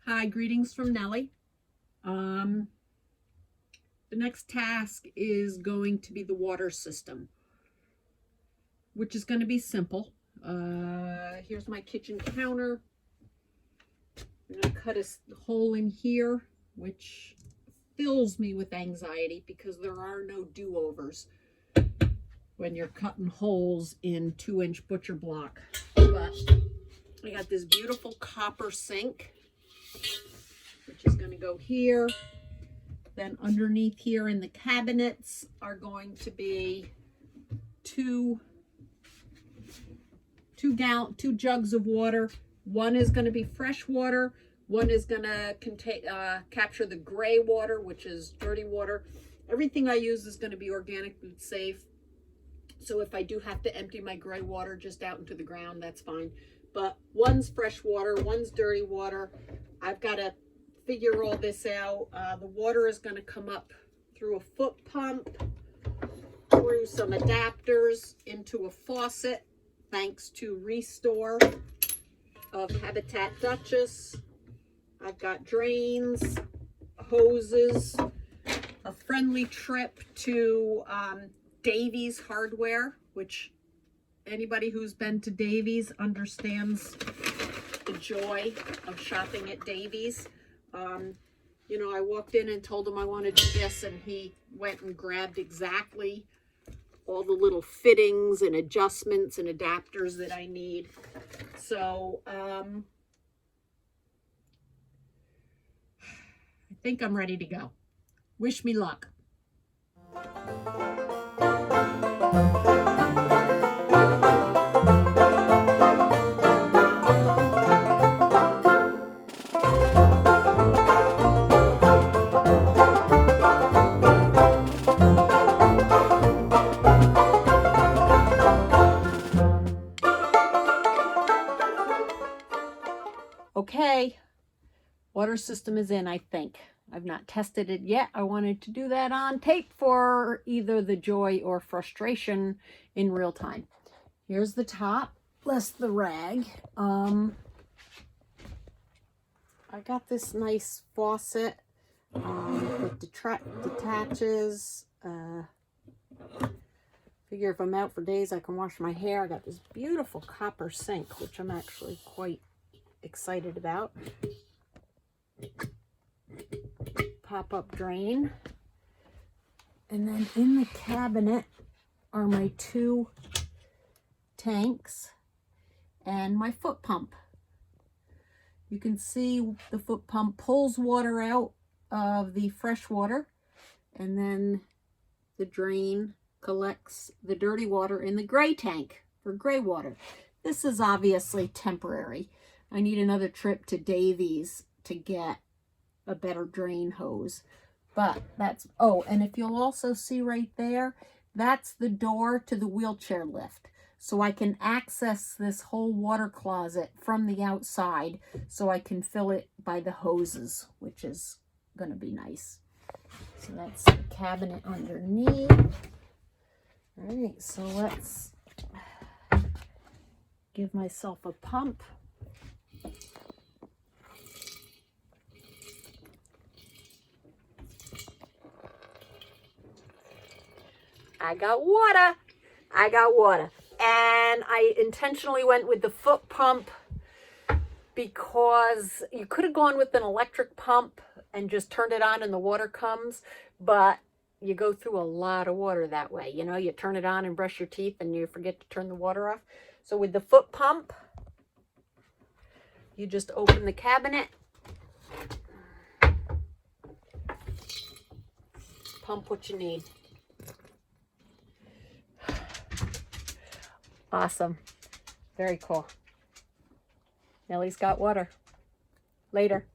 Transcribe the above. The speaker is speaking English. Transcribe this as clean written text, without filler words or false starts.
Hi, greetings from Nellie. The next task is going to be the water system, which is going to be simple. Here's my kitchen counter. I'm going to cut a hole in here, which fills me with anxiety because there are no do-overs when you're cutting holes in 2-inch butcher block. But I got this beautiful copper sink, which is going to go here. Then underneath here in the cabinets are going to be two jugs of water. One is going to be fresh water. One is going to capture the gray water, which is dirty water. Everything I use is going to be organic and safe. So if I do have to empty my gray water just out into the ground, that's fine. But one's fresh water, one's dirty water. I've got to figure all this out. The water is going to come up through a foot pump, through some adapters into a faucet, thanks to Restore of Habitat Duchess. I've got drains, hoses, a friendly trip to Davies Hardware, which anybody who's been to Davies understands the joy of shopping at Davies. You know, I walked in and told him I wanted to do this, and he went and grabbed exactly all the little fittings and adjustments and adapters that I need. So I think I'm ready to go. Wish me luck. Okay, water system is in, I think. I've not tested it yet. I wanted to do that on tape for either the joy or frustration in real time. Here's the top, less the rag. I got this nice faucet that detaches. Figure if I'm out for days, I can wash my hair. I got this beautiful copper sink, which I'm actually quite excited about. Pop-up drain. And then in the cabinet are my 2 tanks and my foot pump. You can see the foot pump pulls water out of the fresh water, and then the drain collects the dirty water in the gray tank for gray water. This is obviously temporary. I need another trip to Davies to get a better drain hose. But that's, oh, and if you'll also see right there, that's the door to the wheelchair lift. So I can access this whole water closet from the outside, so I can fill it by the hoses, which is going to be nice. So that's the cabinet underneath. All right, so let's give myself a pump. I got water. I got water. And I intentionally went with the foot pump because you could have gone with an electric pump and just turned it on and the water comes, but you go through a lot of water that way. You know, you turn it on and brush your teeth and you forget to turn the water off. So with the foot pump, you just open the cabinet, pump what you need. Awesome. Very cool. Nellie's got water. Later.